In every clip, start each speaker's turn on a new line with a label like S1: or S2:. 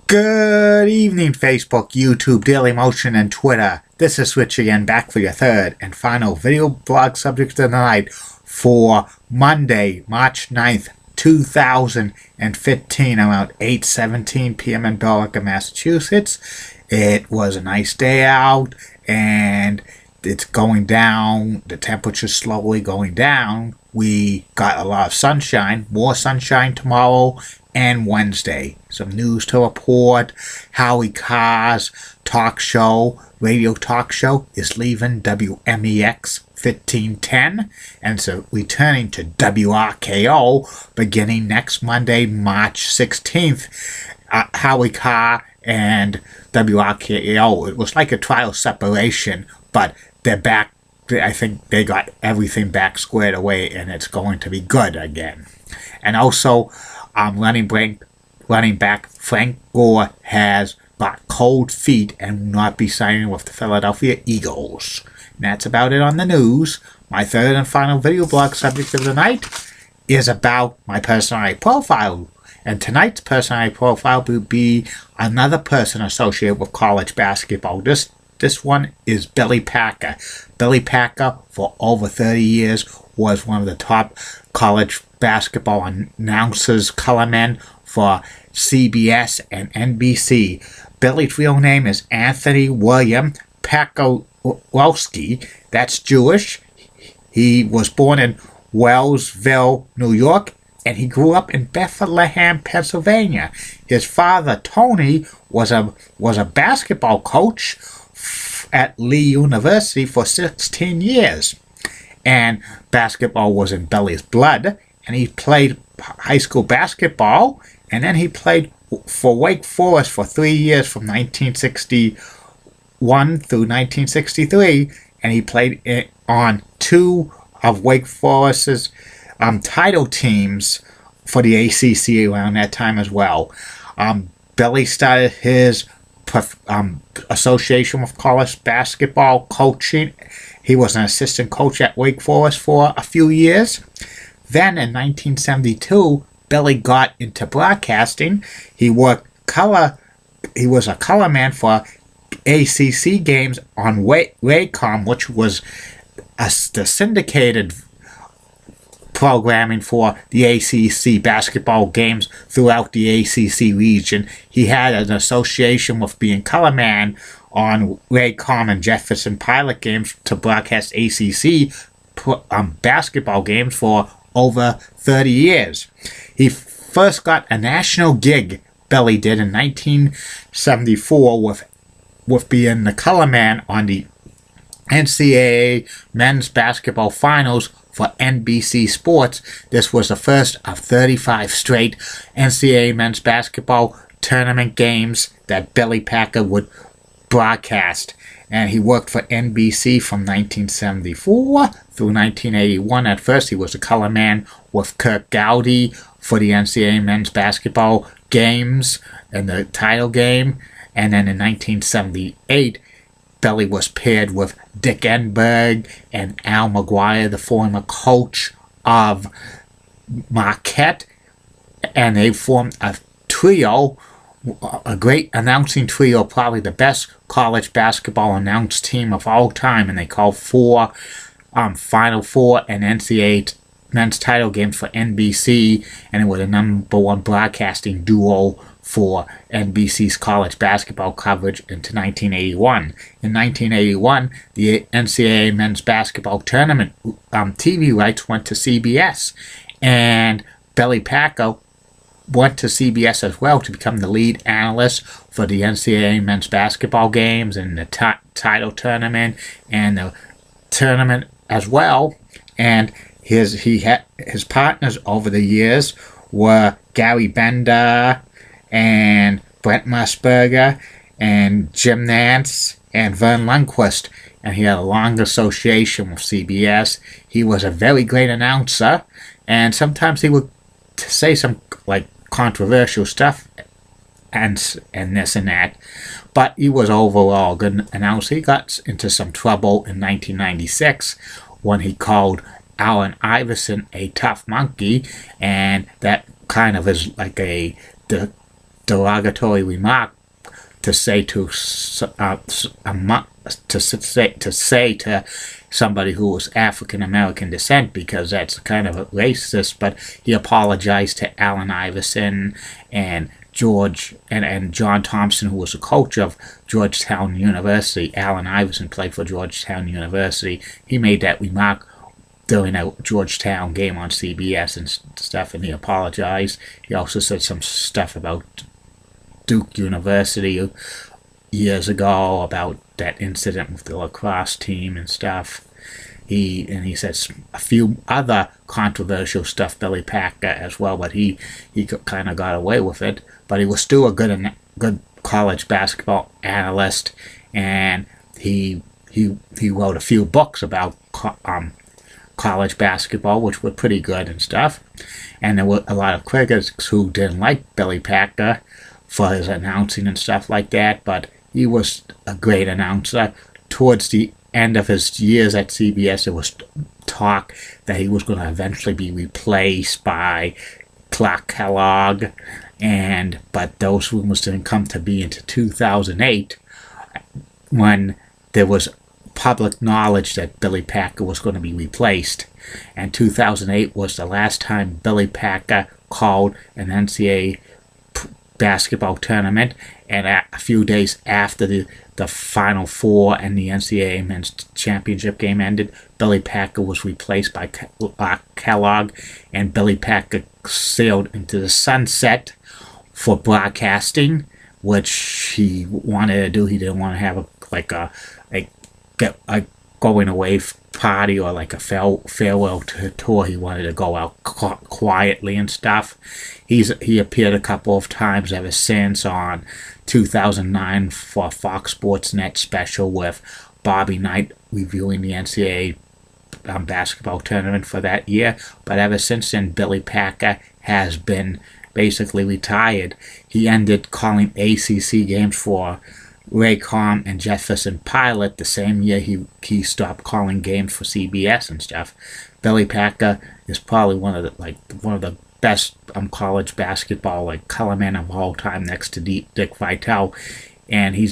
S1: Good evening, Facebook, YouTube, Dailymotion, and Twitter. This is Rich again, back for your third and final video blog subject of the night for Monday, March 9th, 2015, around 8:17 p.m. in Billerica, Massachusetts. It was a nice day out, and it's going down. The temperature's slowly going down. We got a lot of sunshine, more sunshine tomorrow and Wednesday. Some news to report. Howie Carr's radio talk show is leaving WMEX 1510 and so returning to WRKO beginning next Monday, March 16th. Howie Carr and WRKO, it was like a trial separation, but they're back. I think they got everything back squared away, and it's going to be good again. And also, running back Frank Gore has got cold feet and will not be signing with the Philadelphia Eagles. And that's about it on the news. My third and final video blog subject of the night is about my personality profile. And tonight's personality profile will be another person associated with college basketball. This one is Billy Packer. Billy Packer, for over 30 years, was one of the top college basketball announcers, colormen for CBS and NBC. Billy's real name is Anthony William Packowski. That's Jewish. He was born in Wellsville, New York, and he grew up in Bethlehem, Pennsylvania. His father, Tony, was a basketball coach at Lee University for 16 years. And basketball was in Billy's blood, and he played high school basketball, and then he played for Wake Forest for 3 years from 1961 through 1963, and he played on two of Wake Forest's title teams for the ACC around that time as well. Billy started his association with college basketball coaching. He was an assistant coach at Wake Forest for a few years. Then in 1972, Billy got into broadcasting. He was a colorman for ACC games on Wacom, which was the syndicated programming for the ACC basketball games throughout the ACC region. He had an association with being colorman on Wacom and Jefferson Pilot games to broadcast ACC basketball games for over 30 years. He first got a national gig, Billy did, in 1974 with being the colorman on the NCAA men's basketball finals for NBC Sports. This was the first of 35 straight NCAA men's basketball tournament games that Billy Packer would broadcast. And he worked for NBC from 1974 through 1981. At first, he was a colorman with Kirk Gowdy for the NCAA men's basketball games and the title game. And then in 1978, Billy was paired with Dick Enberg and Al McGuire, the former coach of Marquette, and they formed a trio, a great announcing trio, probably the best college basketball announced team of all time, and they called four Final Four and NCAA men's title games for NBC, and it was the number one broadcasting duo for NBC's college basketball coverage into 1981. In 1981, the NCAA men's basketball tournament TV rights went to CBS, and Billy Packer went to CBS as well to become the lead analyst for the NCAA men's basketball games and the title tournament and the tournament as well. And his partners over the years were Gary Bender and Brent Musburger and Jim Nance and Vern Lundquist, and he had a long association with CBS. He was a very great announcer, and sometimes he would say some controversial stuff and this and that, but he was overall a good announcer. He got into some trouble in 1996 when he called Allen Iverson a tough monkey, and that kind of is like the derogatory remark to say to to somebody who was African American descent, because that's kind of racist. But he apologized to Allen Iverson and George and John Thompson, who was the coach of Georgetown University. Allen Iverson played for Georgetown University. He made that remark during a Georgetown game on CBS and stuff, and he apologized. He also said some stuff about Duke University years ago, about that incident with the lacrosse team and stuff. He said a few other controversial stuff, Billy Packer as well, but he kind of got away with it. But he was still a good college basketball analyst, and he wrote a few books about college basketball, which were pretty good and stuff. And there were a lot of critics who didn't like Billy Packer for his announcing and stuff like that, but he was a great announcer. Towards the end of his years at CBS, there was talk that he was going to eventually be replaced by Clark Kellogg, but those rumors didn't come to be until 2008, when there was public knowledge that Billy Packer was going to be replaced. And 2008 was the last time Billy Packer called an NCAA basketball tournament, and a few days after the Final Four and the NCAA Men's Championship game ended, Billy Packer was replaced by Kellogg, and Billy Packer sailed into the sunset for broadcasting, which he wanted to do. He didn't want to have a going away party or like a farewell tour. He wanted to go out quietly and stuff. He appeared a couple of times ever since on 2009 for Fox Sports Net special with Bobby Knight reviewing the NCAA basketball tournament for that year. But ever since then, Billy Packer has been basically retired. He ended calling ACC games for Raycom and Jefferson Pilot the same year he stopped calling games for CBS and stuff. Billy Packer is probably one of the best college basketball colormen of all time, next to Dick Vitale, and he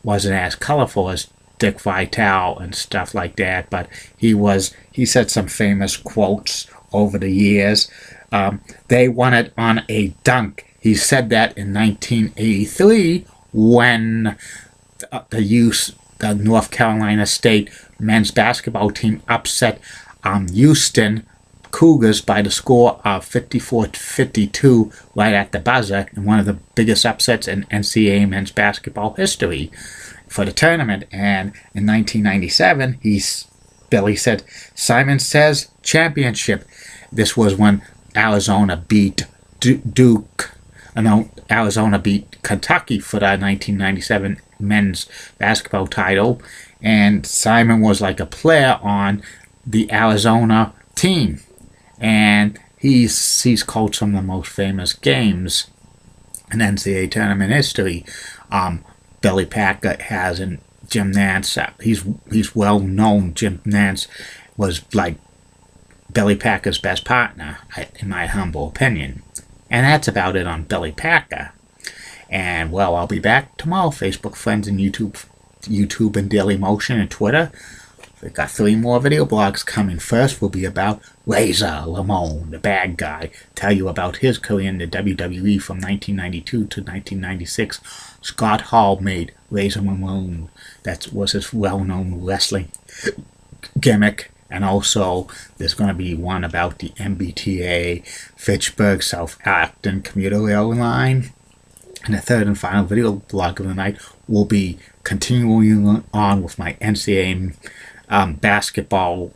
S1: wasn't as colorful as Dick Vitale and stuff like that, but he said some famous quotes over the years. They won it on a dunk. He said that in 1983 when the North Carolina State men's basketball team upset Houston Cougars by the score of 54-52 right at the buzzer, in one of the biggest upsets in NCAA men's basketball history for the tournament. And in 1997, Billy said, "Simon Says championship." This was when Arizona beat Duke. Arizona beat Kentucky for the 1997 men's basketball title, and Simon was like a player on the Arizona team, and he's coached some of the most famous games in NCAA tournament history. Billy Packer has in Jim Nantz. He's well known. Jim Nantz was like Billy Packer's best partner, in my humble opinion. And that's about it on Billy Packer. And, well, I'll be back tomorrow. Facebook friends and YouTube and Daily Motion and Twitter. We've got 3 more video blogs coming. First will be about Razor Ramon, the bad guy. Tell you about his career in the WWE from 1992 to 1996. Scott Hall made Razor Ramon. That was his well-known wrestling gimmick. And also, there's going to be one about the MBTA Fitchburg South Acton commuter rail line. And the third and final video blog of the night will be continuing on with my NCAA basketball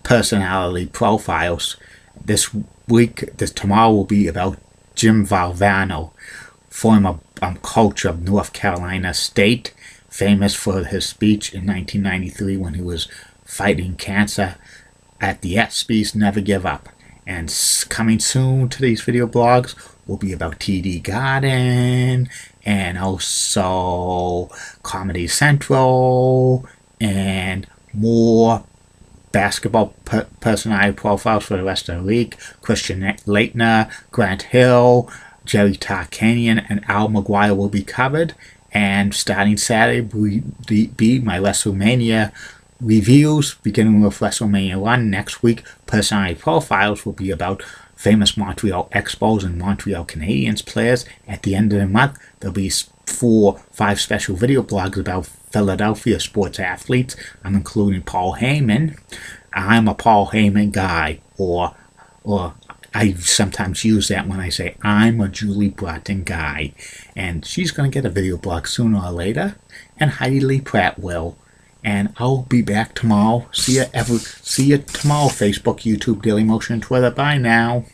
S1: personality profiles. Tomorrow will be about Jim Valvano, former coach of North Carolina State, famous for his speech in 1993 when he was fighting cancer at the ESPYs Never Give Up. And coming soon to these video blogs will be about TD Garden, and also Comedy Central, and more basketball personality profiles for the rest of the week. Christian Laettner, Grant Hill, Jerry Tarkanian and Al McGuire will be covered. And starting Saturday will be my WrestleMania reviews, beginning with WrestleMania 1. Next week, Personality Profiles will be about famous Montreal Expos and Montreal Canadiens players. At the end of the month, there'll be 4-5 special video blogs about Philadelphia sports athletes. I'm including Paul Heyman. I'm a Paul Heyman guy, or I sometimes use that when I say I'm a Julie Broughton guy. And she's going to get a video blog sooner or later. And Heidi Lee Pratt will. And I'll be back tomorrow. See you tomorrow, Facebook, YouTube, Daily Motion, Twitter. Bye now.